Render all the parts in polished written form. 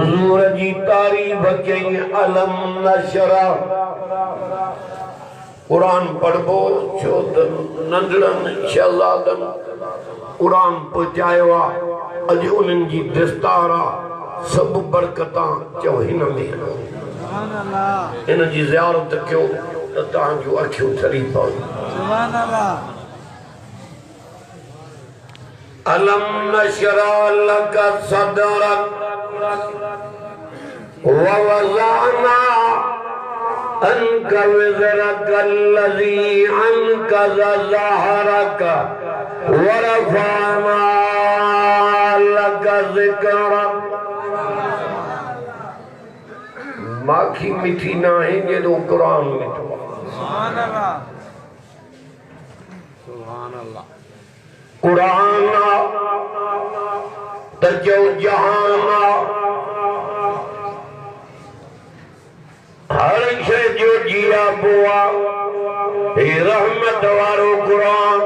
हुजूर जी तारीफ कई अलम नशरा कुरान पढ़बो छो त नंढड़न शहजादन कुरान पहुचायो आ अज उन्हनि जी दस्तार आ सब बरकतां चो हिन में इन जी ज़ियारत कयो त तव्हांजूं अखियूं ठरी पवनि। अलम नशरा लक सदरक ववज़अना अन्क विज़रक अल्लज़ी अन्क़ज़ ज़हरक वरफ़अना लक ज़िक्रक। माखी मिठी ना है जेदो कुरान मिठो। सुभान अल्लाह सुभान अल्लाह। कुरान तजो जहान हर शे जो जिया बुआ हे रहमत वारो कुरान।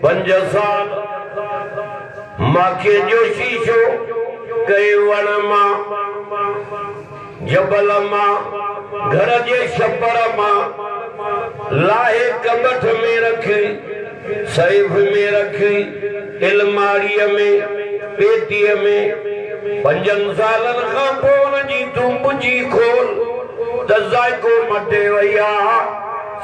5 साल माखे जो शीशो कई वण मां जबल मां घर जे छपर मां लाहे कबठ में रखी सैफ में रखी इल्माड़ीअ में पेटीअ में 5 सालन खां पोइ उन जी तूं बुझी खोल त ज़ाइको मटे वई आहे।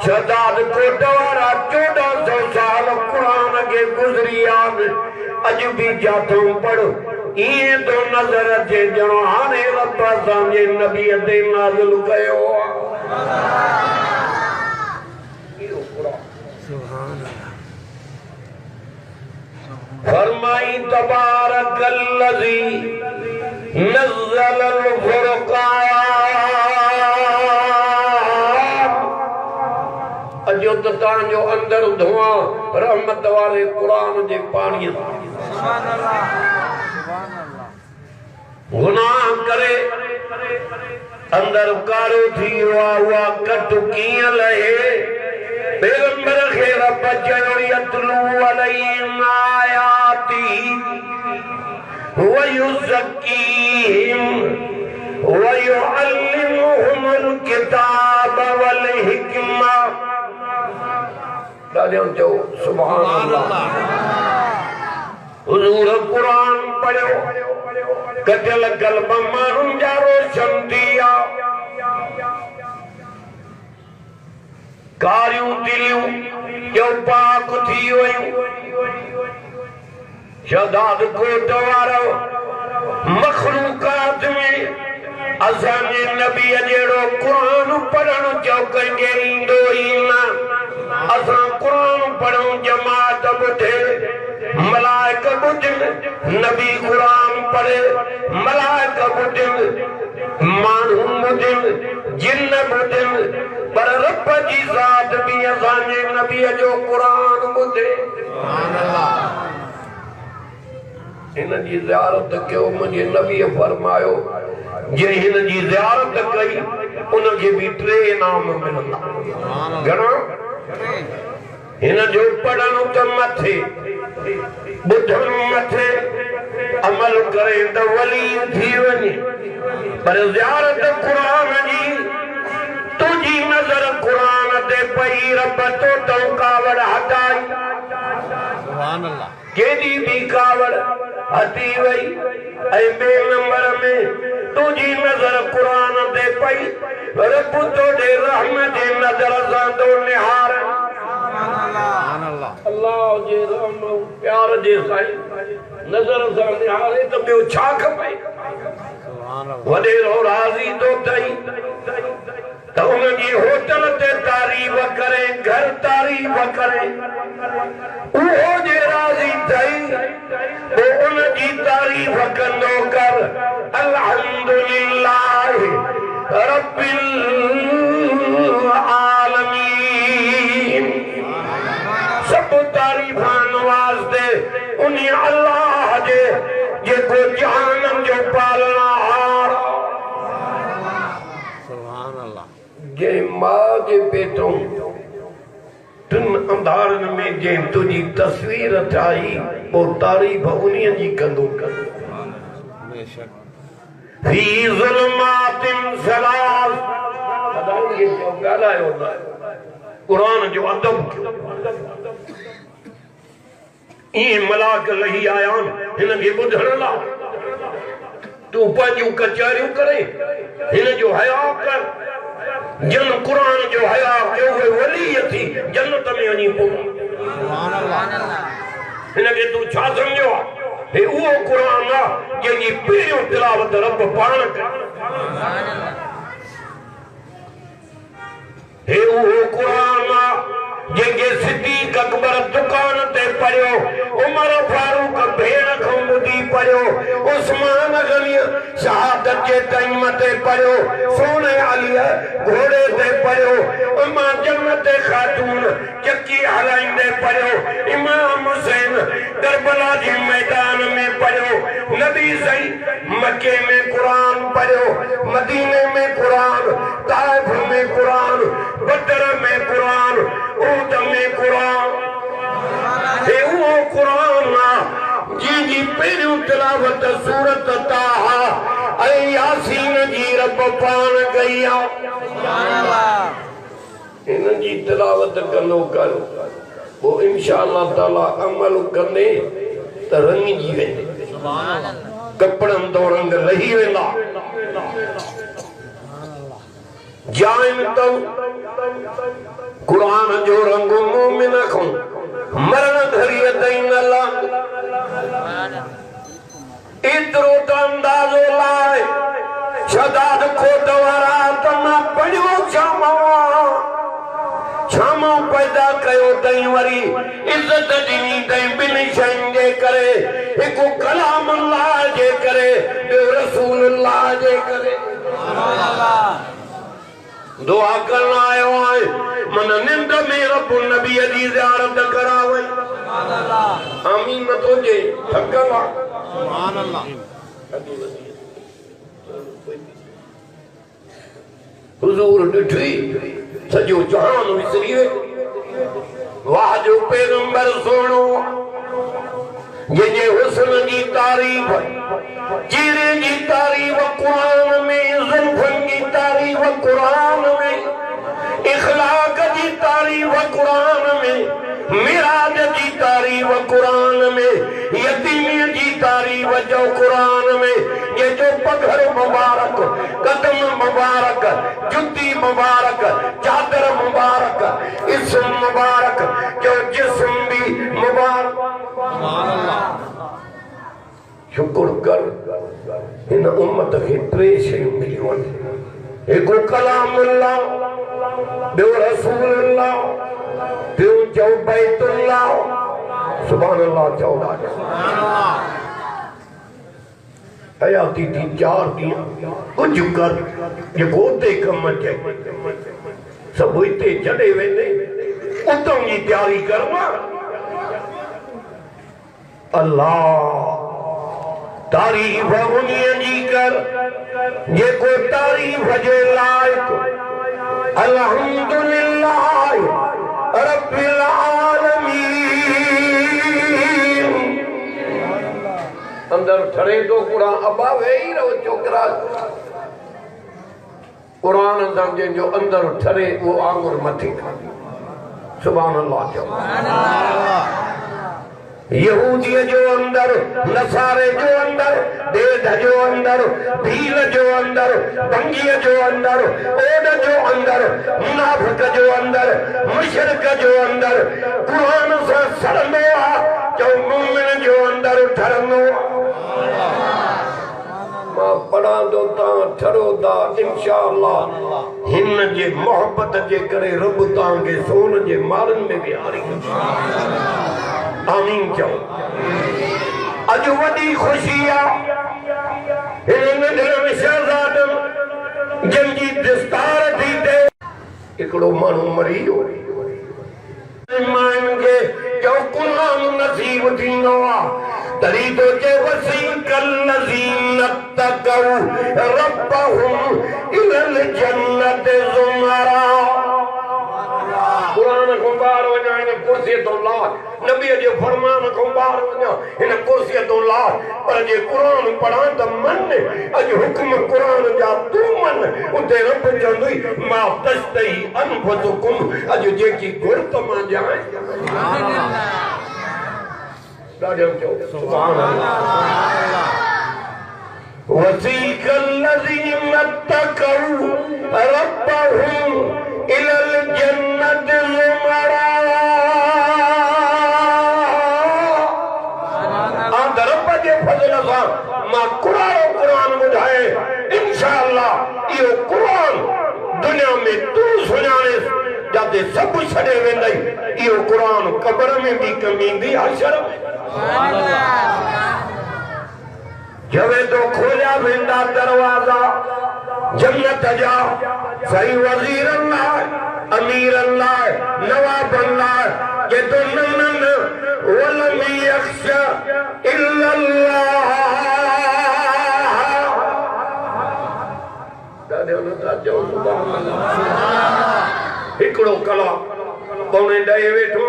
शहदाद कोट वारा 1400 साल कुरान के गुज़री आहिनि अज भी जाथो पढ़ इए तो नजर अचे ॼणो हाणे रब असांजे नबीअ ते नाज़िल कयो फरमाई तबारकल्लज़ी नज़्ज़लल फ़ुरक़ान। अजो त तव्हांजो अंदर धुआं रहमत वारे कुरान जे पाणीअ गुनाह करे अंदर कारो थी हुआ कट कीअं लहे। पैगंबर खे रब चयो यतलू अलैहिम आयाती व युज़क्कीहिम व युअल्लिमुहुमुल किताब वल हिकमा। दादियों चो सुभान अल्लाह। हुजूर कुरान पढ़ो कटल कल्ब माण्हुनि जा रोशन थी विया। कारियूं दिलियूं जो पाक थी वयूं। शहदाद कोट वारो मखलूकात में असांजे नबीअ जहिड़ो कुरान पढ़णु चओ कंहिंखे ईंदो ई न। असां कुरान पढ़ूं जमात ॿुधे मलाइक ॿुधनि नबी कुरान पढ़े मलाइक ॿुधनि माण्हू ॿुधनि जिन ॿुधनि पर रब जी ज़ात बि असांजे नबीअ जो कुरान ॿुधे। हिन जी ज़ियारत कयो मुंहिंजे नबीअ फरमायो जे हिन जी ज़ियारत कई उनखे बि 3 इनाम मिलंदा। घणा? हिन जो पढ़णु त मथे ॿुधणु मथे अमल करे त वली थी वञे पर ज़ियारत क़ुरान जी तुझी नज़र क़ुरान ते पई रब तो तूं कावड़ हटाई। सुभान अल्लाह। केॾी बि कावड़ हटी वई ऐं ॿिए नंबर में तुझी नज़र क़ुरान ते पई रब तोड़े रहम जे नज़र सां तो निहार। अल्लाह जे रहम प्यार जे साईं नज़र सां निहारे त ॿियो छा खपे। वॾेरो राज़ी तो थई त उनजी होटल ते तारीफ़ करे घर तारीफ़ करे उहो जे राज़ी थई पोइ उनजी तारीफ़ कंदो कर अल्हम्दुलिल्लाह रब्बिल आलमीन। सब तारीफ़ान वास्ते उन अल्लाह जे जेको जहानम जो पालनहार। सुभान अल्लाह। जे मां जे पेटों तिन अंधारन में जे तुझी तस्वीर ठाही वो तारीफ उन्हीं जी कंदो फी ज़ुल्मातिन सलास ये जो ॻाल्हायो न कुरान जो अदब ये मलाक लही आया हिन खे ॿुधण लाइ तू पंहिंजूं कचहरियूं करे हिन जो हया कर जन कुरान जो हया कयो उहे वली थी जन्नत में वञी पहुता हिन खे तू छा सम्झो आहे हे उहो कुरान आहे जंहिंजी पहिरियों तिलावत रब पाण करे हे उहो कुरान आहे जंहिंखे सिद्दीक़ अकबर दुकान ते पढ़ियो उमर फारूक भेण खां ॿुधी पढ़ियो उस्मान गनी शहादत जे टाइम ते पढ़ियो सोने अलीअ घोड़े ते पढ़ियो उमा जन्नत खातून चकी हलाईंदे पढ़ियो इमाम हुसैन करबला जे मैदान में पढ़ियो नबी सही मक्के में कुरान पढ़ियो मदीने में कुरान ताइफ में कुरान बदर में कुरान ऊद में कुरान हे वो कुरान जी जी पहिरियों तिलावत सूरत ताहा ऐ यासीन जी रब पाण कई इन जी तिलावत कंदो कर वो इंशाअल्लाह ताला अमल कंदे त रंगी वेंदे कपड़न तो रंग लही वेंदा जाइन तो कुरान जो रंग मोमिन को मरण घड़िए ताईं न लांग एतिरो त अंदाज़ो लाए शदाद खोट वारा त मां पढ़ियो छामो पैदा कयो तई वरी इज्जत ॾिनी तई ॿिनि शयुनि जे करे हिकु कलाम अल्लाह जे करे ॿियो रसूल अल्लाह जे करे दुआ करण आयो आहे मन निंद में रब नबी जी ज़ियारत करावे आमीन न तो जे थकल सुभान अल्लाह हुजूर ॾिठी सॼो जहान विसरी वाह जो पैगंबर सोणो जंहिंजे हुस्न जी तारीफ़ चेहरे जी तारीफ़ कुरान में ज़ुल्फ़नि जी तारीफ़ कुरान में इखलाक जी तारीफ़ कुरान में मिराज जी तारीफ़ कुरान में यतीमी जी तारीफ़ जो कुरान में ये जो पगड़ मुबारक कदम मुबारक जुती मुबारक चादर मुबारक इस्म मुबारक जो जिस्म भी मुबारक शुक्र कर इन उम्मत के टे शयूं मिलियूं आहिनि हिकु कलामुल्लाह ॿियो रसूलुल्लाह ॿियो चओ बैतुल्लाह सुभान अल्लाह चओ हयाती थी 4 ॾींहं कुझु कर जेको उते कम अचे सभु हिते छॾे वेंदे उतां जी तयारी कर अल्लाह तारीफ़ उन्हीं जी कर जेको तारीफ़ जे लाइक़ अल्हम्दुलिल्लाह रब्बिल आलमीन अंदर ठरे तो कुरान अबा वेही रहो छोकरा कुरान अंदर जो अंदर ठरे वो आंगुर मथे सुभान अल्लाह सुभान अल्लाह यहूदिया जो अंदर नसारे जो अंदर देद जो अंदर भील जो अंदर बंगिया जो अंदर ओड जो अंदर मुनाफिक जो अंदर मुशरिक जो अंदर कुरान से सड़ंदो आहे जो मोमिन जो अंदर ठरंदो मां पढ़ा दो ता ठरो दा इंशाअल्लाह हिन जे मोहब्बत जे करे रब तां के सोन जे मारन में भी हारी आमीन चओ अज वडी खुशी आ इन नंढड़े शहजादन जंजी दस्तार थी दे एकड़ो मानू मरी वियो मान के जो कुरान नसीब थींदो आ तरी तो जे वसीकल लज़ीन तक़ौ रब्बहुम इलल जन्नत ज़ुमरा कुरान को बाहर वञा इन कुर्सी तो ला नबी जे फरमान को बाहर वञा इन कुर्सी तो ला पर जे कुरान पढ़ा त मन अज हुक्म कुरान जा तू मन उते रब चंदुई मा तस्तई अनफसुकुम अज जेकी गुरत मा जाए सुभान अल्लाह सुभान अल्लाह वसीक الذين اتقوا ربهم الى الجنه زمرا रब जे फज़ल सां मां कुरान ॿुधाए इंशाअल्लाह इहो कुरान दुनिया में तू सुञाणे जाते सभु छॾे वेंदई इहो कुरान क़ब्र में भी कमी दी हशर में सुभान अल्लाह जवे तो खोलिया वेंदा दरवाजा जन्नत जा सही वजीर अल्लाह अमीर अल्लाह नवाब अल्लाह ये तो नन्नन वलम यख्शा इल्ला अल्लाह दादे उनका जो सुभान अल्लाह हिकड़ो कला पौने ॾहे वेठो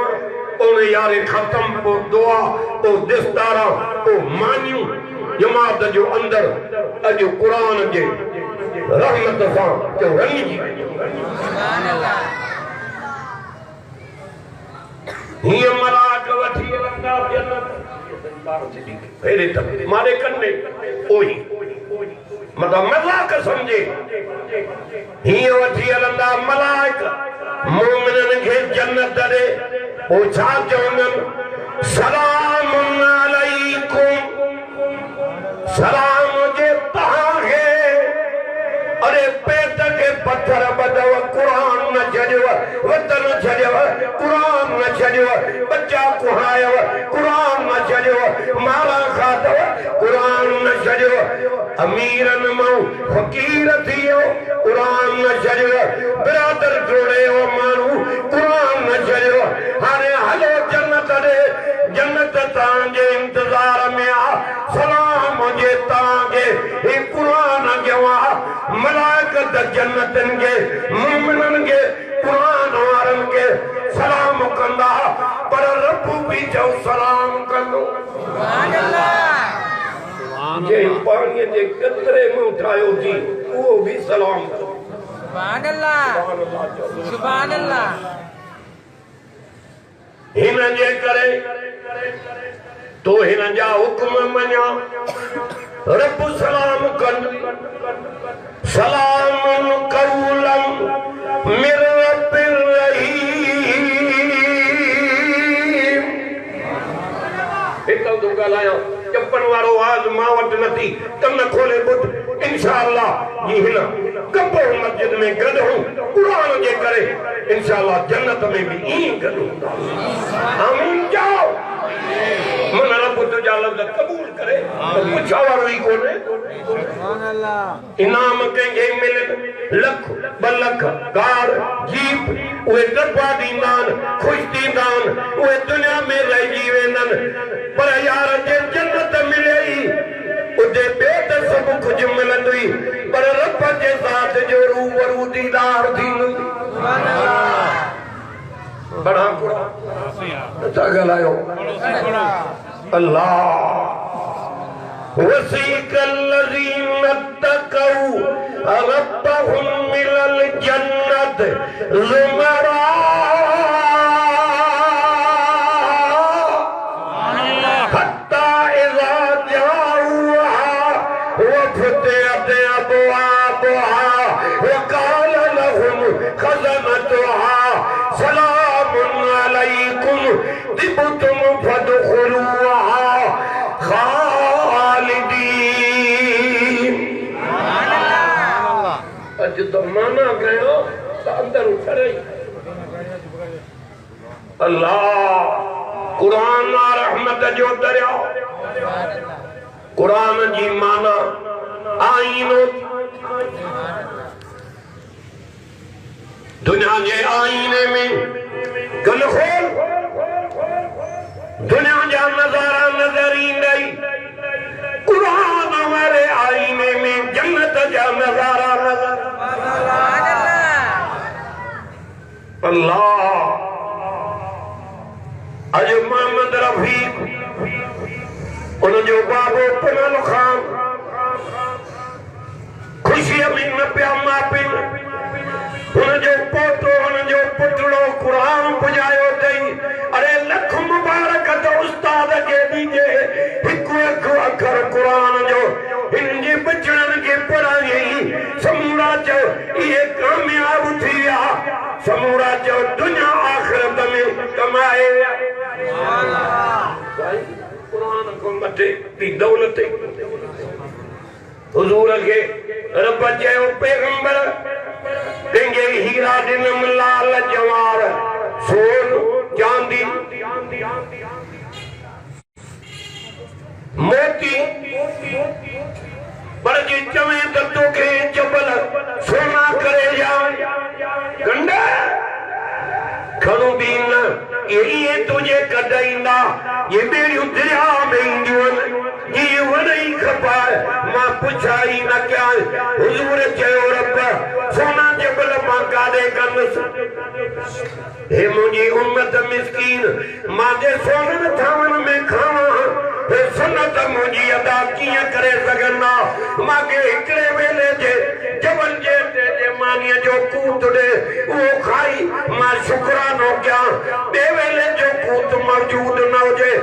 पौने यारे खत्म पो दुआ पो दिस्तारा पो मानियूं जमात जो अंदर अज कुरान जे रहमत सां जो रंगी सुभान अल्लाह हिय मलाक वठी लंगा जन्नत फेरे तक मारे कन्ने ओही मतलब मजाक समझे हिय वठी लंगा मलाक मोमिनन के जन्नत दे ओ छा चवंदन सलाम अलैकुम सलाम जे तहांखे अरे पेट के पत्थर बदव कुरान न छॾियो वतन छॾियो कुरान न छॾियो बच्चा कुहायव कुरान न छॾियो माला खाधव कुरान न छॾियो अमीरन मां फकीर थियो कुरान न छॾियो बिरादर जोड़ियो माण्हू कुरान न छॾियो हाणे हलो जन्नत ॾे जन्नत तव्हांजे इंतज़ार में आ सलाम जे तव्हांखे ही कुरान जवा मलाइकत जन्नतन के मोमिनन के कुरान वारन के सलाम कंदा पर रब भी जो सलाम कंदो सुभान अल्लाह जे पानी जे कतरे में उठायो जी वो भी सलाम सुभान अल्लाह सुभान अल्लाह हिन जे करे तो हिन जा हुक्म मन्या रब सलाम कन सलाम कौलम मिर रब्बिर रहीम हिकु दो ॻाल्हायां चपन वारो आवाज मां वटि नथी कन खोले ॿुध इंशाअल्लाह जी हिन कबो मस्जिद में गॾु हूं कुरान जे करे इंशाअल्लाह जन्नत में भी ईअं गॾु हूंदा आमीन चओ मन रब तुझा लफ्ज़ कबूल करे पुछा वारो ही कोने सुभान अल्लाह इनाम कंहिंखे मिले लख ॿ लख कार जीप उहे डब्बा ॾींदान ख़ुशि थींदान उहे दुनिया में रहिजी वेंदन पर यार जे जन्नत मिले ई उते ॿिए त सभु कुझु मिलंदुई पर रब जे ज़ात जो रूबरू दीदार थींदुई सुभान अल्लाह बड़ा कुरान नथा ॻाल्हायो अल्लाह वसीक الذين اتقوا ربهم إلى الجنة زمرا حتى إذا جاءوها وفتحت أبوابها وقال لهم خزنتها سلام عليكم طبتم فادخلوها खालिदीन अज तो माना कयो अंदर उठरे अल्लाह कुरान रहमत जो दरिया कुरान जी माना आईनो दुनिया के आईने में कल खोल दुनिया जा नजारा नजर ईंदई कुरान वाले आईने में जन्नत जा नजारा नजर अल्लाह जो बाबो पुनल खान खुशी में न पिया मापिन उन जो पोतो उन जो पुतड़ो कुरान पुजायो तई अरे लख मुबारक तो उस्ताद के दीजे हिकु अखर कुरान जो इनके बचड़न के पढ़ाई समूरा जो ये कामयाब थिया समूरा जो दुनिया आखिरत में कमाए कुरान को मथे दी दौलत हुजूर के रब चयो पैगंबर देंगे हीरा दिनम लाल जवार सोन चांदी मोती पर जी चवे तो के जबल सोना करे जा गंडा खणो बीन ये तुझे कदाईंदा ये मेरी दरिया में इंदियन ये वरई खपा मां पुछाई न क्या हुजूर चयो रब सोना जबल मां कादे कनस हे मुझी उम्मत मिस्कीन मां जे सोनन थावन में खावा हे सुन्नत मुझी अदा किया करे सगना मां के एकड़े वेले जे जबल जे ते मानिया जो कूत दे वो खाई मां शुक्रानो क्या बे वेले जो कूत मौजूद न होजे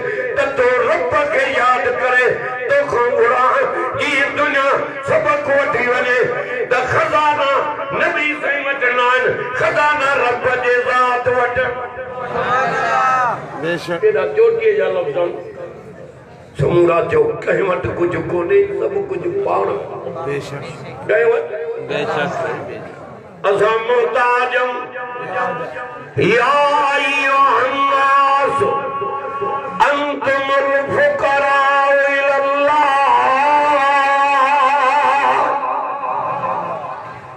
तो रब के याद करे तो खुरा ये दुनिया सबक वठी वने द खजाना नबी सैयद नान खजाना रब जे जात वट बेशक तेरा चोटी जा लफ्ज़न समूरा जो कहीं वट कुछ कोने सब कुछ पाण बेशक गए वट बेशक असा मोहताजम या अय्युहन्नास अंतुमुल फुकरा इलल्लाह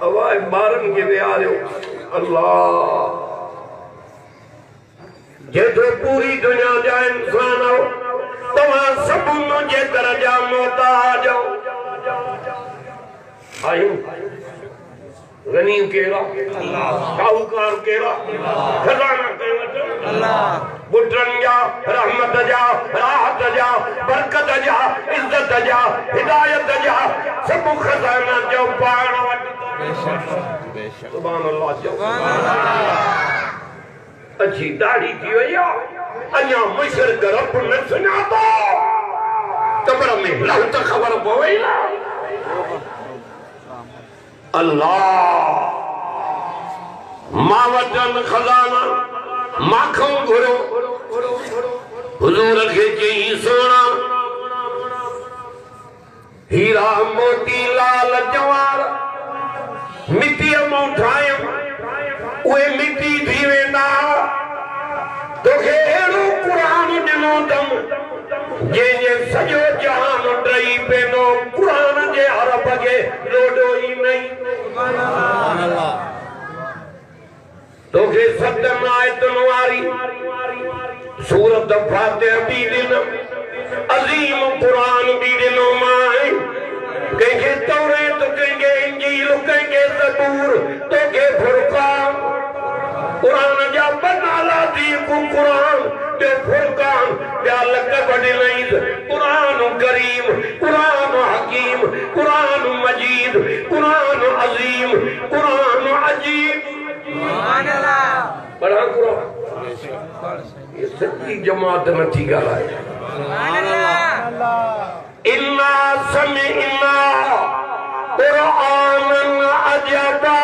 अवाए बारन के विहारो अल्लाह जे तो पूरी दुनिया जा इंसान हो तवा सब मुझे दर्जा मोहताज हो आयो गनीम केरा अल्लाह साहूकार केरा खजाना केरा अल्लाह बुटरन जा रहमत जा राहत जा बरकत जा इज्जत जा हिदायत जा सब खजाना जो पाण वट बेशक सुभान अल्लाह जो अच्छी दाढ़ी थी वया अन्या मुशरक रब न सुनातो कब्र में लहू त खबर पवे ना अल्लाह मावतन खजाना माखों घुरो हुजूर के चई सोना हीरा मोती लाल जवार मिट्टी मौठाय उए मिट्टी थी वेंदा तोखे एड़ो कुरान दिनो दम जे सजो जहान डई पेनो कुरान जे हरफ के लोडो ही नहीं सुभान अल्लाह तोखे सदम आयतन वारी सूरत फातिहा भी दिन अजीम कुरान भी दिनो माए कहीं तौरात कहीं इंजील कहीं ज़बूर तो के फुरकान कुरान जा बनाला दी कुरान ते फुरकान या लक़ब दिलई कुरान करीम कुरान हकीम कुरान मजीद कुरान अजीम कुरान अजीब सुभान अल्लाह पढ़ा कुरान ये सच्ची जमात न थी गालाए सुभान अल्लाह इन्ना समिअना कुरानन अजबा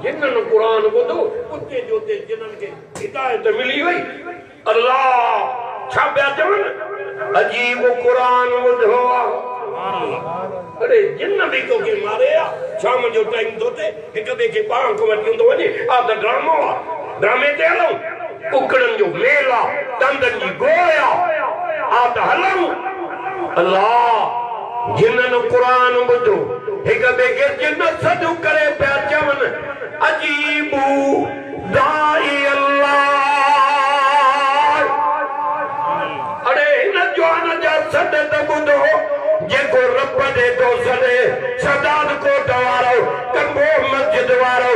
जिन्हनि कुरान ॿुधो उते जोते जिन्हनि खे हिदायत मिली वई अल्लाह छा पिया चवनि अजीब कुरान ॿुधो अरे जिन भी तोखे मारे शाम जो टाइम तो थे एक बे के पाण को वठी तो वने आ त ड्रामो आ ड्रामे ते हलूं उकड़न जो मेला दंदन जी गोया आ त हलूं अल्लाह जिन्हनि कुरान ॿुधो एक बे के जिन सद करे पिया चवनि अजीबू दाई अल्लाह अरे इन जवान जा सद त ॿुधो जेको रब दे तो सदे सदाद कोट वारो कंबो मस्जिद वारो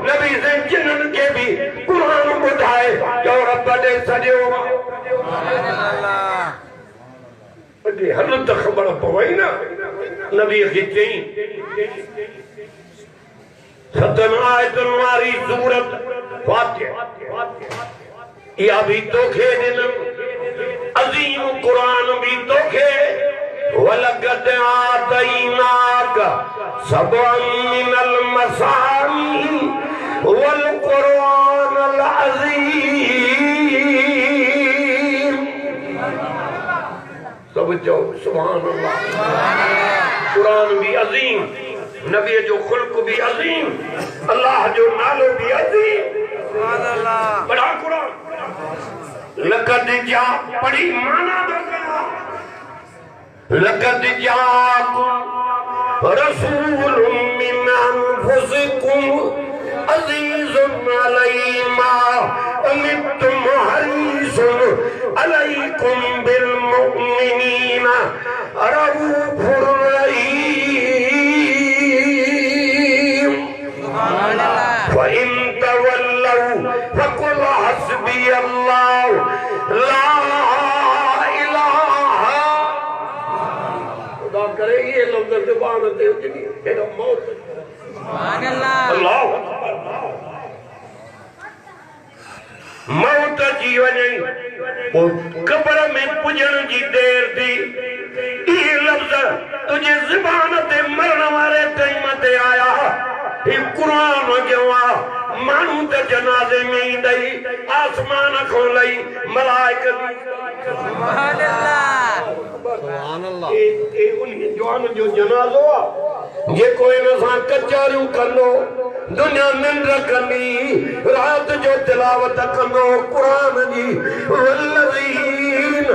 नबी से जिन्हनि के भी कुरान ॿुधाए जो रब दे सॼो अॼु हल त ख़बर पवई न नबीअ खे चई सतन आयतुनि वारी सूरत फातिहा इहा बि तोखे ॾिनमि अज़ीम क़ुरान बि तोखे वलक़द आतैनाक सबअन मिनल मसानी वल क़ुरानल अज़ीम सब चओ सुभान अल्लाह क़ुरान भी अज़ीम नबी जो खुल्क भी अज़ीम अल्लाह जो नालो भी अज़ीम सुभान अल्लाह बड़ा क़ुरान लक़द जा पढ़ी माना दो लक़द जाकुम रसूलुम मिन अनफुसिकुम अज़ीज़ुन अलैहि मा अनित्तुम हरीसुन अलैकुम बिल मुमिनीना रऊफुर रहीम सुभान अल्लाह फ़इन तवल्लौ फ़क़ुल हस्बियल्लाहु ला करे ये लफ्ज़ ज़ुबान ते हुजनी हेॾो मौत सुभान अल्लाह अल्लाह मौत जी वञे पोइ क़ब्र में पुॼण जी देर थी इहे लफ्ज़ तुंहिंजे ज़ुबान ते मरण वारे टाइम ते आया ही क़ुरान जो आहे माण्हू त जनाज़े में ईंदई आसमान खां लही मलाइका सुभान अल्लाह ए उन जवान जो जनाज़ो आहे जेको इन सां कचारियूं कंदो दुनिया निंड कंदी रात जो तिलावत कंदो क़ुरान जी वल्लज़ीन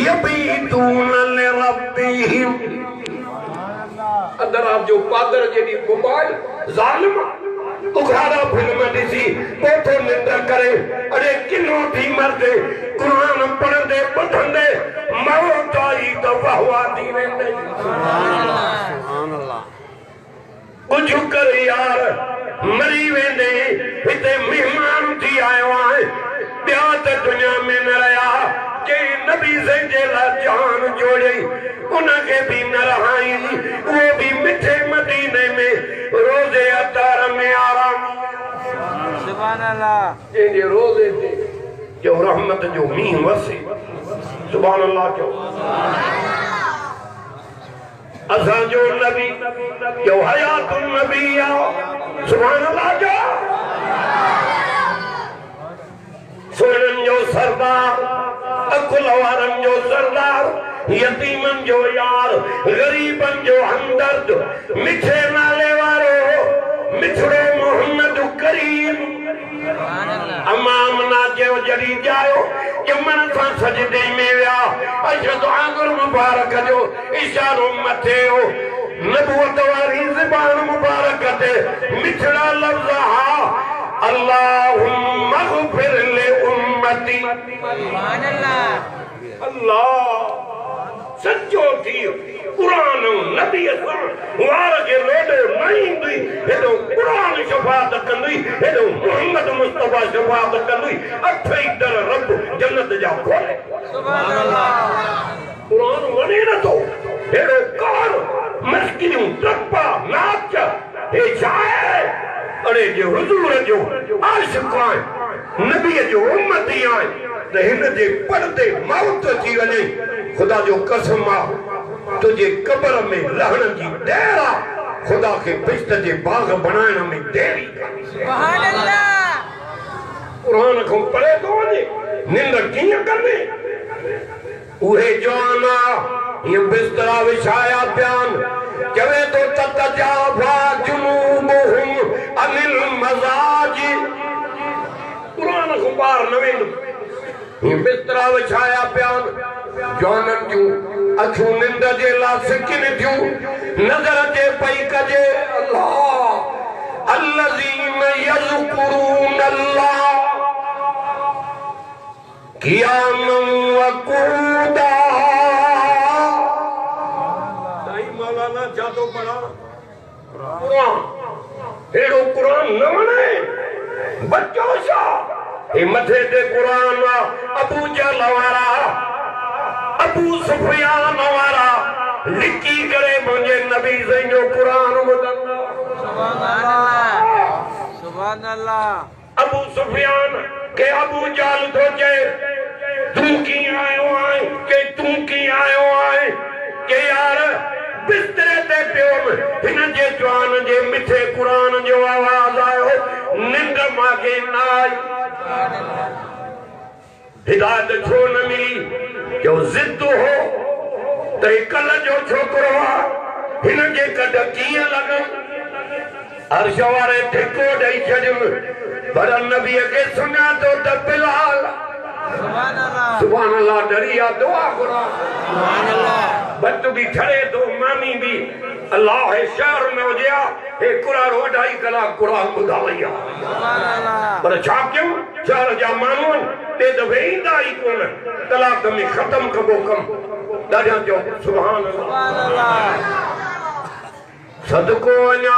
यबीतून लिरब्बिहिम अंदर आप जो पादर जेडी मोबाइल जालिम उघाड़ा फिल्म ॾिसी पोठो निंड करे अरे किनो थी मरदे क़ुरान पढ़ंदे ॿुधंदे मौत आई त वाहवा थी वेंदे सुभान अल्लाह कुझ कर यार मरी वेंदे हिते मेहमान थी आयो आहे ॿिया त दुनिया में न रहिया के नबी से जे लाइ जान जोड़े उनखे भी न रहाई वो भी मिठे मदीने में रोज़े अतार में आराम सुभान अल्लाह जे रोज़े ते जो रहमत जो मींह वसे सुभान अल्लाह जो असा जो नबी जो हयातुन नबी सुभान अल्लाह जो सुनन जो सरदार अकुल वारन जो सरदार यतीमन जो यार गरीबन जो हमदर्द मिठे नाले वारो मिठड़ो मोहम्मद करीम अमाम ना जो जड़ी जायो जमन सां सजदे में विया अशद आंगुर मुबारक जो इशारो मथे हो नबूवत वारी ज़बान मुबारक ते मिठड़ा लफ्ज़ हा अल्लाहुम्मा ग़फिर ले उम्मती सुभान अल्लाह अल्लाह सच्चो थी क़ुरान नबी असां वार के लोडे नहीं दी हेडो क़ुरान शफाअत कंदी हेडो मोहम्मद मुस्तफा शफाअत कंदी अठई दर रब जन्नत जा खोले सुभान अल्लाह क़ुरान वणे न तो हेडो कार मस्किनूं टप्पा नाच हे छाए अरे जो हुजूर जो आशिक़ आए नबी जो उम्मती आए त हिन जे पर्दे मौत थी वञे खुदा जो कसम आ तुझे कब्र में लहण जी देर आ खुदा के बिश्त जे बाग बनाइण में देरी सुभान अल्लाह क़ुरान को पढ़े तो वञे निंड कीअं कंदे उहे जवाना ये बिस्तरा विछाया प्यान चवे तो ततजाफा जुनूबुहुम अनिल मज़ाजी क़ुरान को बार न वेंदो ये बिस्तरा विछाया प्यान जवानन जूं अखियूं निंड जे लाइ सिकिन थियूं नज़र जे पई कजे अल्लाह अल्लज़ीन यज़कुरून अल्लाह क़ियामन व क़ुऊदा मौलाना जादो पढ़ा क़ुरान हेड़ो क़ुरान न वणे बच्चो छा ये मथे ते कुरान वा अबू जहल वारा अबू सुफियान वारा लिखी करे मुझे नबी से जो कुरान ॿुधंदा। सुभान अल्लाह सुभान अल्लाह। अबू सुफियान के अबू जहल तो चए तू की आयो आए के तू की आयो आए के यार बिस्तरे ते पियो हिन जे जवान जे मिठे कुरान जो आवाज आयो निंद मांगे ना आई। हिदायत छो न मिली जो जिद हो त कल जो छोकरो आहे हिन के कद कीअं लॻन अर्श वारे ठेको ॾेई छॾियुमि पर नबी के सुञातो त बिलाल सुभान अल्लाह सुभान अल्लाह डरिया दुआ कुरान सुभान अल्लाह बत भी ठरे तो मानी भी अल्लाह है शहर में हो गया हे कुरान वडाई कला कुरान ॿुधावई आहे सुभान अल्लाह। पर छा क्यों शहर जा माण्हू ते दफ़े ईंदा ई कोन तलाक में ख़त्म कबो कम ॾाढा जो सुभान अल्लाह। सदको वञा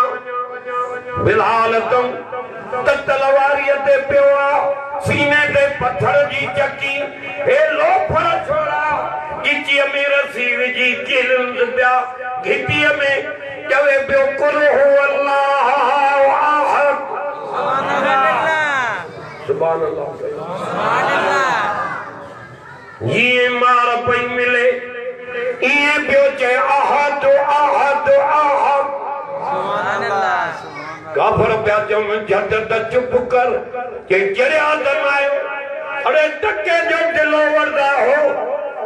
बिलाल तुम तलवारीअ ते पियो आहे सीने ते पत्थर जी चकी हे लोफर छोरा गिचीअ में रसी विझी किलंद पिया घिटीअ में चवे पियो कुल हू अल्लाह अहद। सुभान अल्लाह सुभान अल्लाह। ये मार पई मिले ये पियो चए अहद अहद अहद। सुभान अल्लाह। काफर पिया चवनि झट त चुप कर के जड़िया दमायो अरे टके जो दिलो वरदा हो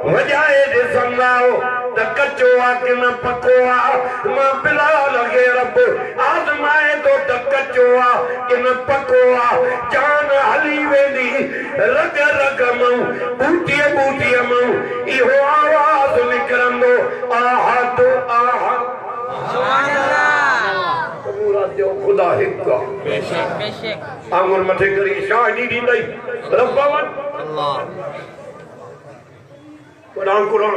वजाए ॾिसंदा हो त कचो आ कि न पको आ मां बिलाल खे रब आज़माए थो त कचो आ कि न पको आ जान हली वेंदी रग रग मां बूटीअ बूटीअ मां इहो आवाज़ निकिरंदो आहद आहद। सुभान अल्लाह। जो खुदा हिक बेशक बेशक आंगुर मथे करी शाहिदी ॾींदई रब्बवन अल्लाह कुरान कुरान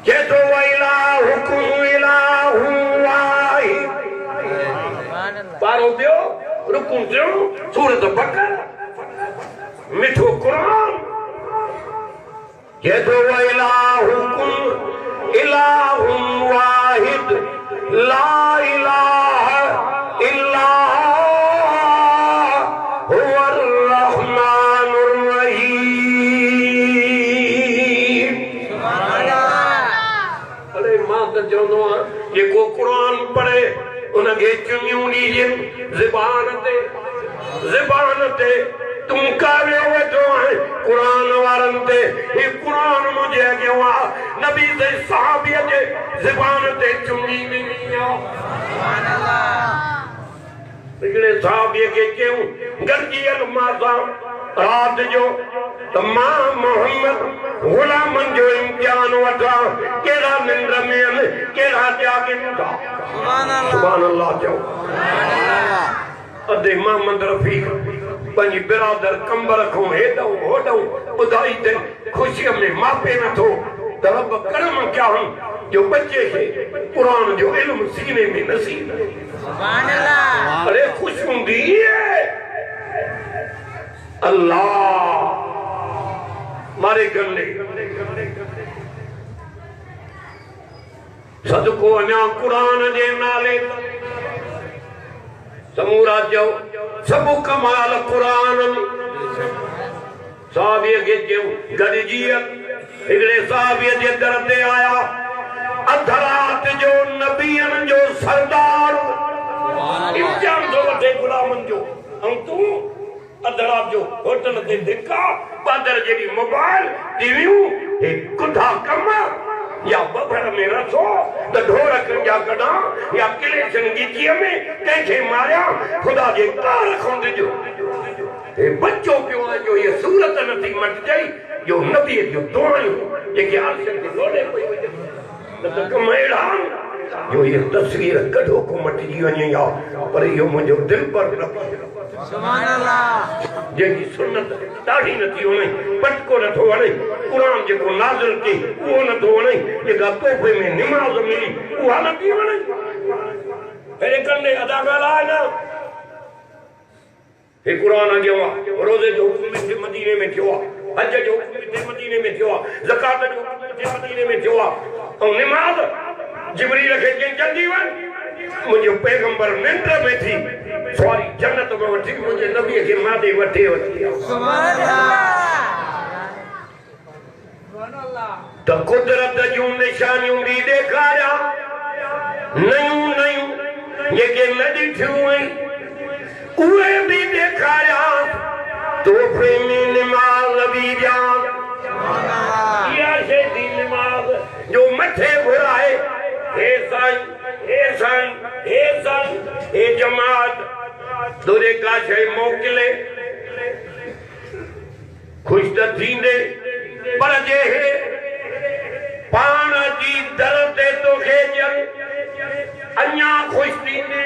के तो इलाहुकुम इलाहु वाहिद। सुभान अल्लाह। पारो दियो रुकू दियो सूरत बकर मिठो कुरान के तो इलाहुकुम इलाहु वाहिद ला इलाहा इल्ला हुवल रहमानुर रहीम। सुभान अल्लाह। अरे मां त चवंदो आहियां जेको कुरान पढ़े उनखे चुमियूं ॾिजनि ज़बान ते तूं कावियो वेठो आहे कुरान वारनि ते ही कुरान मुंहिंजे अॻियां आहे नबी ते सहाबीअ जे ज़बान ते चुमी मिली आहे। सुभान अल्लाह। हिकिड़े सहाबीअ खे चयूं गॾिजियल मां सां राति जो त मां मोहम्मद ग़ुलामनि जो इम्तिहान वठां कहिड़ा निंड में आहिनि कहिड़ा जाॻनि था। सुभान अल्लाह। सुभान अल्लाह चओ। सुभान अल्लाह। अदे मोहम्मद रफ़ीक पंहिंजी बिरादर कंबर खां हेॾऊं होॾऊं ॿुधाई अथई ख़ुशीअ में मापे नथो त रब करम कया जो बच्चे खे कुरान जो इल्म सीने में नसीब। सुभान अल्लाह। अरे खुश हूंदी अल्लाह मारे गले सदको अञा कुरान जे नाले समूरा जो सब कमाल कुरान साहबीअ खे चयूं गॾिजी हिकिड़े साहबीअ जे दर ते आया अध रात जो नबियनि जो सरदार इम्तिहान थो वठे गुलामनि जो ऐं तूं अध रात जो होटल ते धिका बादर जेॾी मोबाइल टीवियूं हे कुधा कम या बभर में रसो त ढोरक जा कढा या किलेशन गिचीअ में कंहिंखे मारिया खुदा जे कार खोंद जो हे बच्चो पियो आहे जो ये सूरत नथी मटजई जो नबी जो दुआयूं जेके आरशन ते लोड़े पई वञे न त कम अहिड़ा जो ये तस्वीर कढो को मटिजी वञे या पर इहो मुंहिंजो दिल पर सुभान अल्लाह जेकी सुन्नत ॾाढी नथी वणे पटको नथो वणे कुरान जेको नाज़िल की उहो नथो वणे जेका तोहफ़े में निमाज़ मिली उहा नथी वणे हेॾे कंदे अदा ॻाल्हाए न हे कुरान आ गया रोजे जो हुक्म थे मदीने में थियो हज जो हुक्म थे मदीने में थियो ज़कात जो हुक्म थे मदीने में थियो और नमाज जिब्रील खे के जल्दी वन मुझे पैगंबर निंद में थी सॉरी जन्नत में वठी मुझे नबी के मादे वठे वठी सुभान अल्लाह तो कुदरत जूं निशानियों भी देखाया नयूं नयूं जेके न ॾिठियूं उहे भी देखाया तो प्रेमी नमाज भी जान या शे दी नमाज जो मथे घुराए हे साईं हे साईं हे साईं हे जमात तोरे का शे मोकले खुश त थींदे पर जे हे पाण जी दर ते तोखे ॼण अञा खुश थींदे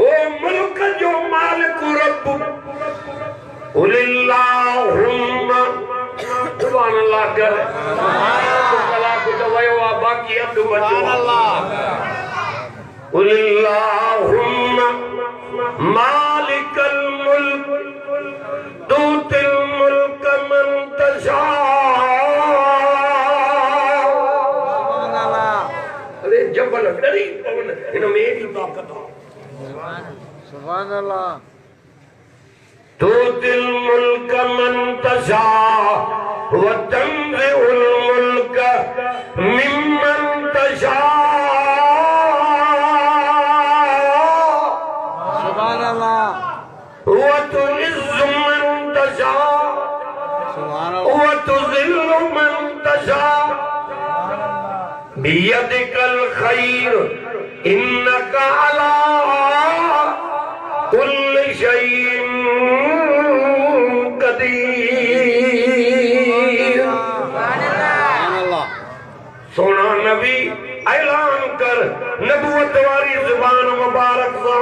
ओ मुल्क जो मालिक रब उलिल्लाहुम्मा सुभान अल्लाह कर कलाक तो वयो आ बाकी अध बचो सुभान अल्लाह उलिल्लाहुम्मा मालिकल मुल्क तूतिल मुल्क मन तशा सुभान अल्लाह अरे जबल डरी पवन इन में एडी ताकत सुभान अल्लाह तूतिल मुल्क मन तशा व तंज़िउल मुल्क मिम्मन तशा सुभान अल्लाह व तुइज़्ज़ु मन तशा सुभान व तुज़िल्लु मन तशा बियदिकल खैर इन्नका अला कुल्लि शैइन सोना नबी ऐलान कर नबूवत वाली जुबान मुबारक सा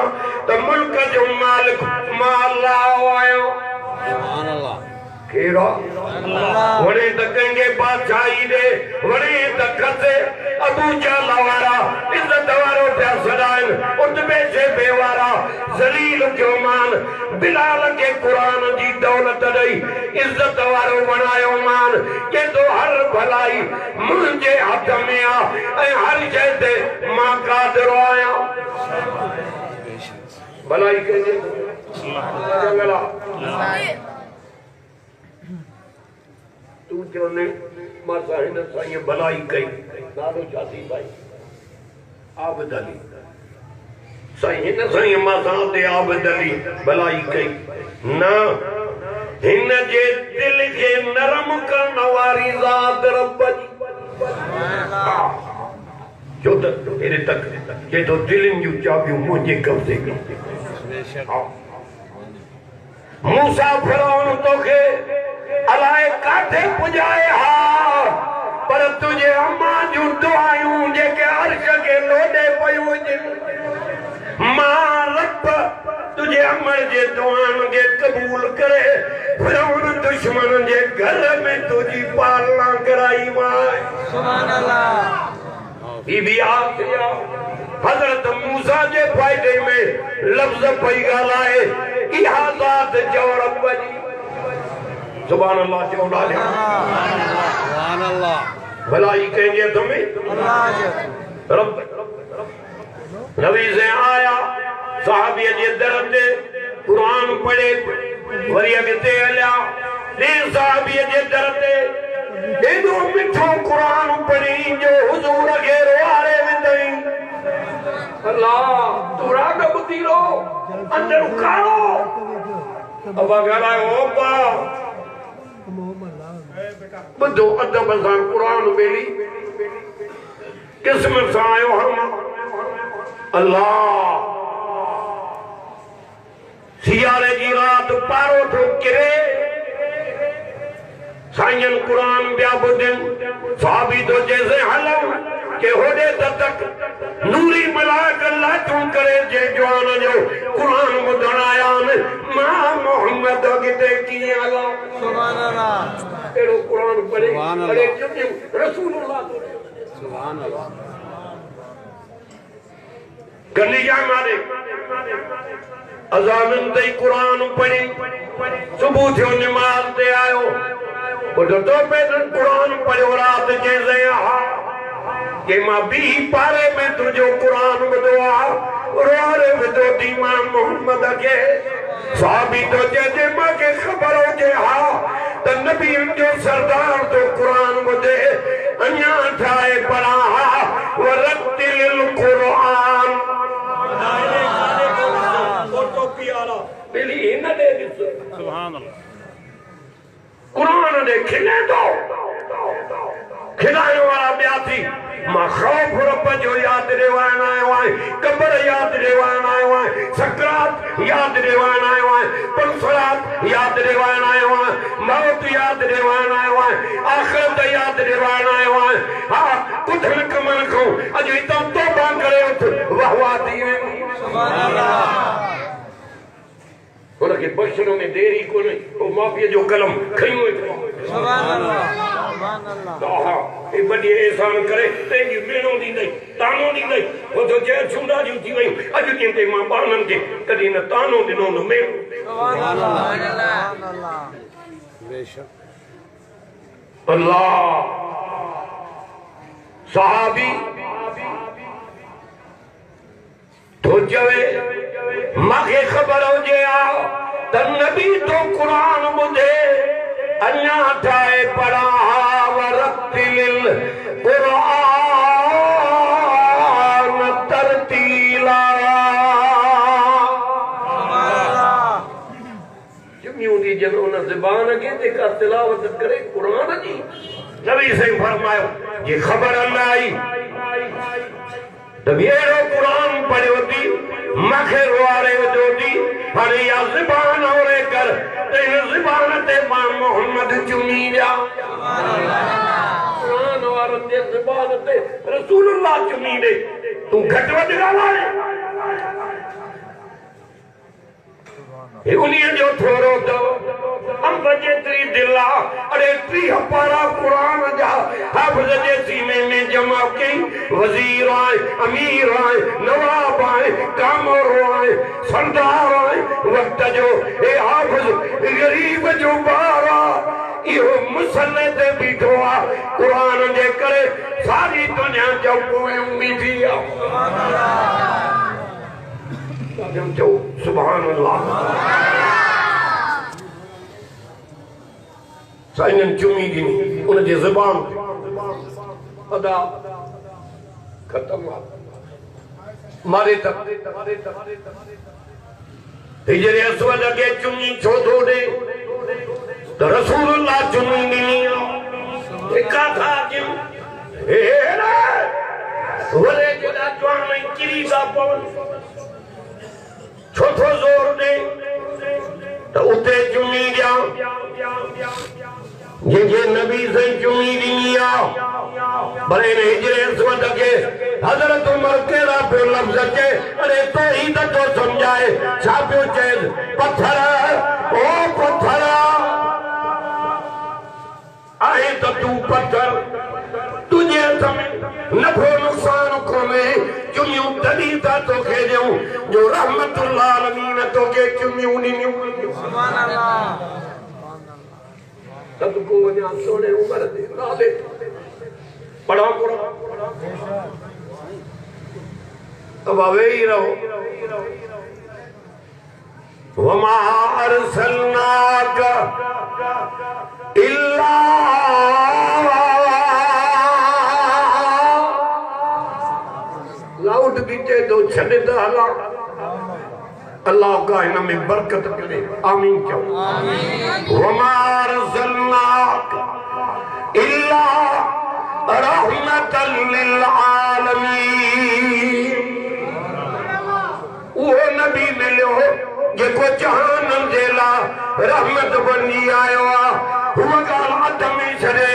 तो मुल्क जो मालिक माला आयो सुभान अल्लाह केड़ा वणे त कंगे बादशाही दे वणे त खसे अबू जहल वारा इज्जत वारो पिया सदाइन उतबे से बेवारा जलील जो मान बिलाल के कुरान जी दौलत दई इज्जत वारो बनायो मान ये तो हर भलाई मुझे हाथ में आ हर शय ते मां कादिर आया भलाई के अल्लाह तू चोने मासा हिन साईं भलाई कई नालो छाती भाई आबद अली साईं हिन साईं मासा ते आबद अली भलाई कई ना हिन जे दिल के नरम करण वारी ज़ात रब जो त एरे तक जे तो दिलन जूं चाबियूं मुझे कब्ज़े में मूसा फिरौन तोखे अलाए काथे पुजाए हा पर तुझे अम्मा जूं दुआयूं जेके अर्श के लोडे पयूं मां रब तुझे अमर जे दुआन के कबूल करे फिरौन दुश्मन जे घर में तुझी पालना कराई मां सुभान अल्लाह बीबी आसिया हजरत मूसा जे फायदे में लफ्ज पई ॻाल्हाए इहा ज़ात चओ रब जी सुभान अल्लाह चओ ॾाढा सुभान अल्लाह भलाई कहेंगे तुम्हें अल्लाह रब नबी से आया साहबी जे दर ते कुरान पढ़े वरी अॻिते हलिया ॿिए साहबी जे दर ते एॾो मिठो कुरान पढ़ी जो हुजूर खे रोआरे विधई अल्लाह तू राग ॿुधी रो अंदर कारो अबा ॻाल्हायो बा बदो अदब सां कुरान बेली किस्म सां आयो हम अल्लाह सियारे जी रात पारो थो किरे साईं कुरान बिया ॿुधनि साबी तो जैसे हलम के होॾे तक नूरी मलाक लाठूं करे जे जवान जो कुरान ॿुधण आया आहिनि मां मोहम्मद अॻिते कीअं हलां सुभान अल्लाह एड़ो कुरान पढ़े सुभान अरे अल्लाह रसूलुल्लाह सुभान अल्लाह गली जा मारे अज़ानन ते कुरान पढ़ी सुबह थियो नमाज ते आयो तो पैदल कुरान पढ़ो रात जे हा के मां बी पारे में तुझो कुरान ॿुधो आहे रोरे विधो दीमान मोहम्मद के साबी तो जे मांखे ख़बर हुजे हा त नबीन जो सरदार तो कुरान ॿुधे अञा ठाहे पढ़ा हा वरतिल कुरान बिली इन दे सुभान अल्लाह कुरान दे खिले दो खिलाने वाला ब्यासी मां खौफ रब जो याद दिवान आयो है कब्र याद दिवान आयो है सकरात याद दिवान आयो है पुरसरात याद दिवान आयो है मौत याद दिवान आयो है आखिरत याद दिवान आयो है हां कुछ न कमन को अज तो तौबा करे उठ वाह वाह दी सुभान अल्लाह उनके बख्शण में देरी को नहीं वो माफिया जो कलम खयो सुभान अल्लाह सुभान अल्लाह हां ए बड़ी एहसान करे तेजी मेनो दी नहीं तानो दी नहीं वो तो जे छुंडा जी थी वई अज के मां बानन के कदी न तानो दिनो न मे सुभान अल्लाह बेशक अल्लाह सहाबी तो जवे माखे खबर हो जे आ त नबी तो कुरान ॿुधे अञा ठाहे पढ़ा वरतिल कुरान तरतीला जुमियों दी जन उन ज़बान के जेका तिलावत करे कुरान जी नबी से फरमायो ये खबर अल्लाह आई तब ये कुरान पढ़ो थी मखे रुआरे जो थी हर या ज़बान औरे कर ते ज़बान ते मां मोहम्मद चुनी जा कुरान वारो ते ज़बान ते रसूलुल्लाह चुनी दे तू घट वध गालाए हे उन्हीं जो थोरो दो अंब जेतरी दिला अरे 30 पारा कुरान जा हाफिज जे सीने में जमा कई वजीर आए अमीर आए नवाब आए कामर आए सरदार आए वक्त जो ए हाफिज गरीब जो बारा इहो मुसल्ले ते बीठो आ कुरान जे करे सारी दुनिया जो कोई उम्मीद थी आ सुभान अल्लाह साइन चुमी दी उन जे ज़बान अदा खत्म मारे तक हिजरे असवद के चुमी छो दो दे तो रसूलुल्लाह चुमी दी एका था कि हे रे वले जदा जवान किरी सा पवन छोटो जोर दे तो उते चुमी गया ये नबी से चुमी दिया बड़े हिजरे असवद के हजरत उमर केड़ा पे लफ्ज के अरे तो ही तो समझाए छापियो चेल पत्थर ओ पत्थर आए तो तू पत्थर तुझे समय नफो नुकसान को में चुमियों दलीता तो के देऊं जो रहमतुल्लाह अलमीन तो के चुमियों नहीं सुभान अल्लाह तब को वना सोने उमर दे नाले पढ़ा कुरान अब आवे ही रहो वमा अरसलनाका इल्ला लाउड बीते तो छड़े दा हला अल्लाह का इनमें बरकत करे आमीन कहो आमीन वमा अरसलनाका इल्ला रहमतल लिल आलमीन वो नबी मिलो जेको जहान जेला रहमत बनी आयो हुआ गाल आदमी छड़े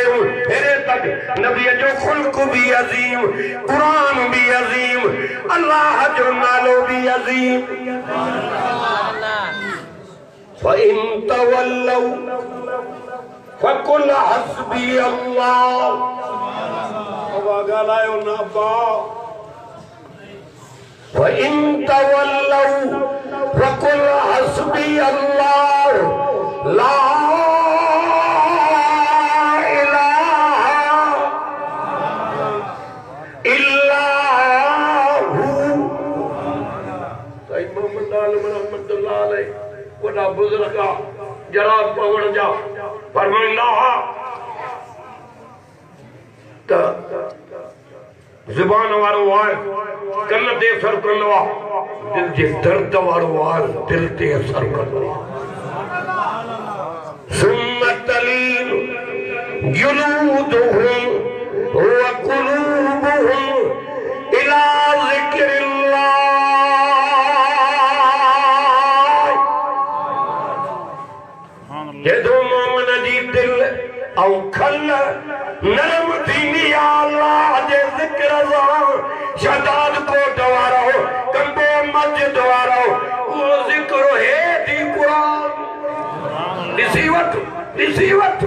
हेरे तक नबी जो खुल्क भी अजीम कुरान भी अजीम अल्लाह जो नालो भी अजीम फ़इन तवल्लौ फ़कुल हस्बी अल्लाह अब गालायो ना बा फ़इन तवल्लौ वकुल हस्बी अल्लाह ला बुजुर्ग जरा पवण जा फरमाइंदा त ज़ुबान वारो आहे कन ते असर कंदो आहे दिल जे दर्द वारो आहे दिल ते असर कंदो आहे सुन्नत लीन जुलूदुहुम व क़ुलूबुहुम इला ज़िक्रिल्लाह जदो मोमन जी दिल औ खल नरम थींदी अल्लाह जे ज़िक्र सां शदाद कोट वारो कंबो मस्जिद वारो वो ज़िक्र है दी कुरान ॾिसी वठ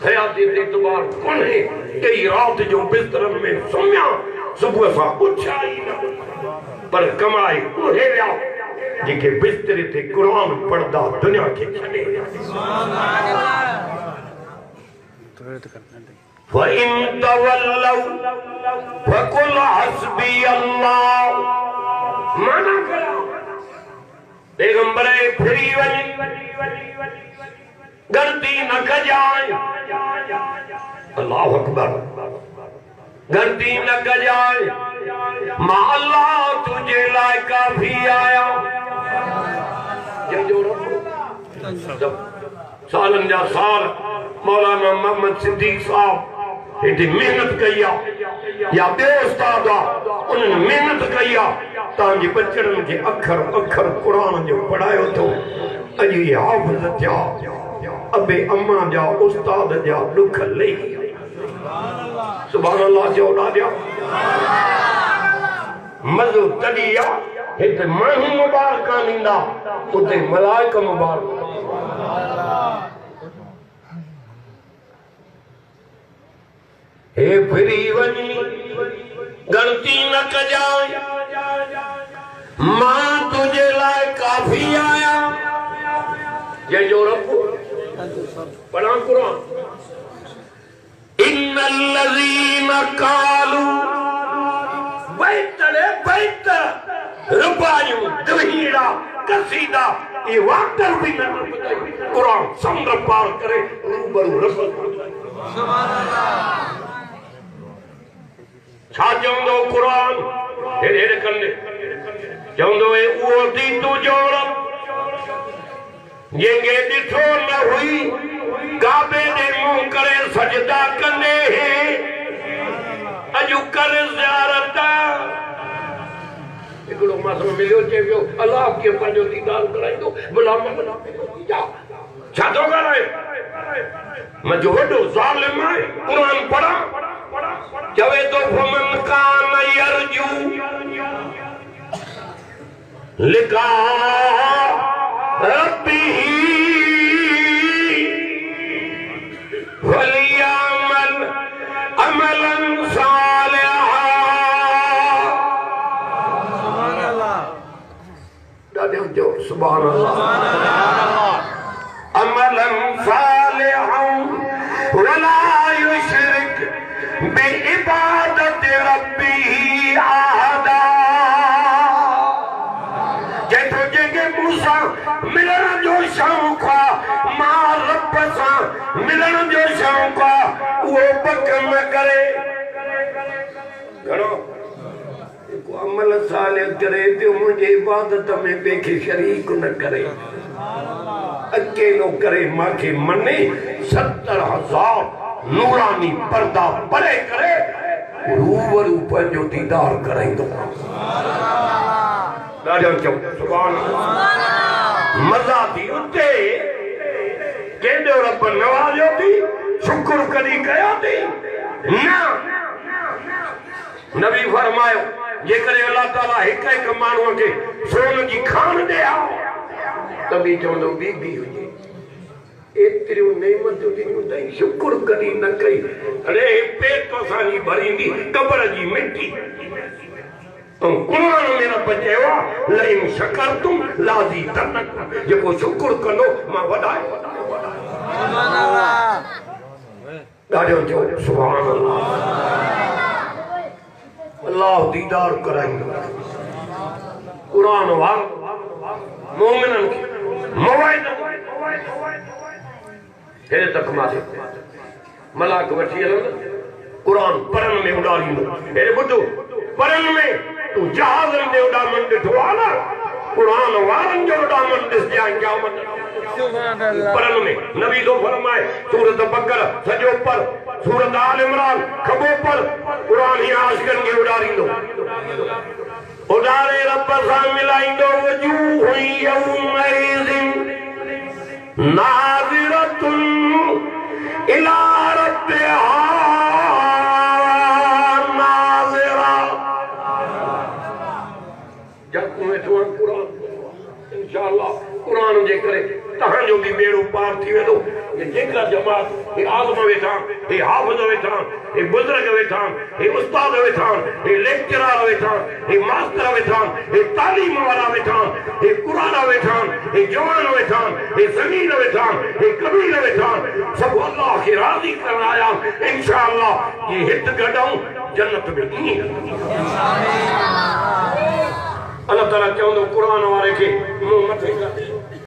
हयाती ते तुबार कोन्हे कई रात जो बिस्तरन में सुम्या सुबह सां उथिया ई न पर कमाई उहे विया जेके बिस्तरे ते कुरान पढ़दा दुनिया के छॾे वइन तवल्लौ फकुल हस्बी अल्लाह माना करा पैगंबरे फिरी वञी गलती न कजाए अल्लाह अकबर गलती न कजाए मां अल्लाह तुझे लाए काफी आया सालन जा साल मौलाना मोहम्मद सिद्दीक साहब हेठी मेहनत कई या ॿियो उस्ताद उन्हनि मेहनत कई तव्हांजे बचड़नि खे अखर अखर क़ुरान जो पढ़ायो थो अॼु इहे हाफ़िज़ थिया अबे अम्मा जा उस्ताद जा ॾुख लही सुभान अल्लाह जो ॾाढा मज़ो तॾहिं आहे हिते माण्हू मुबारक ॾींदा उते मलाइक मुबारक हे फिरी वञी गलती न कजाए मां तुझे लाइ काफ़ी आया जंहिंजो रब पढ़ा क़ुरान इन्नल लज़ीना क़ालू बैत रुबायूं दहीड़ा कसीदा ये वाकर भी न कुरान समुद्र पार करे रूबरू रसूल सुभान अल्लाह छा चवंदो कुरान हेड़े कंदे चवंदो ए उहो दी तू जोड़ जंहिंखे ॾिठो न हुई काबे ॾे मुंहुं करे सजदा कंदे अॼु कर ज़ियारत हिकिड़ो मसलो मिलियो चए पियो अल्लाह खे पंहिंजो दीदार कराईंदो भला छा थो कराए मुंहिंजो वॾो ज़ालिम आहे क़ुरान पढ़ा चवे तो फमन कान यरजू लिका रब्बी वलियामल अमलन सालिहा सुभान अल्लाह दादे जो सुभान अल्लाह अमलन सालिहा वला युशरिक बिइबादत रब्बिही अहदा जेको जेके मूसा मिलण जो शौक़ मां रब सां मिलण जो शौक़ वो पक न करे घणो को अमल साले करे तो मुझे इबादत में बेखे शरीक न करे अकेलो करे माखे मने 70,000 नूरानी पर्दा परे करे रूबरू पंहिंजो दीदार कराईंदो ॾाढो चओ सुभान अल्लाह मज़ा थी उते केॾो रब नवाज़ियो थी शुक्र कॾहिं कयो थी न नबी फरमायो जेकॾहिं अल्लाह ताला हिक हिक माण्हूअ खे सोन जी खान ॾे त बि चवंदो बीबी हुजे एतिरियूं नेमतूं ॾिनियूं अथई शुक्र कॾहिं न कई अरे पेट असांजी भरींदी कब्र जी मिटी कुरान में रब चयो लइन शकरतुम लाज़ीदन्नकुम जेको शुक्र कंदो मां वधाए सुभान अल्लाह ॾाढो चयो सुभान अल्लाह अल्लाह दीदार कराईंदो कुरान वांग मोमिनन खे मवाइदो हेरे तक माथे मलाक वठी हलंदो कुरान पढ़ण में उॾारींदो हेरे ॿुधो पढ़ण में तू जहाज़नि में उॾामण ॾिठो आहे न कुरान वारनि जो उॾामण ॾिसजांइ क़यामत सुभान अल्लाह पढ़ण में नबी तो फरमाए सूरत बकर सजो पर सूरत आल इमरान खबो पर कुरान ही आशिकनि खे उॾारींदो उॾारे रब सां मिलाईंदो वजूह यौमइज़िन नाज़िरतुन इला रब्बिहा नाज़िरा जब तुम्हें कुरान इंशाअल्लाह कुरान जे करे तहां जो भी बेड़ो पार थी वेंदो ये जेकरा जमात हे आलिम वेठा हे हाफ़िज़ वेठा हे बुज़ुर्ग वेठा हे उस्ताद वेठा हे लेक्चरर वेठा हे मास्टर वेठा हे तालीम वाला वेठा हे कुरान वेठा हे जवान वेठा हे ज़मीन वेठा हे कबीर वेठा सब अल्लाह के राज़ी करण आया इंशाअल्लाह ये हित गडऊं जन्नत में अल्लाह ताला चवंदो कुरान वारे खे मुंह मथे कर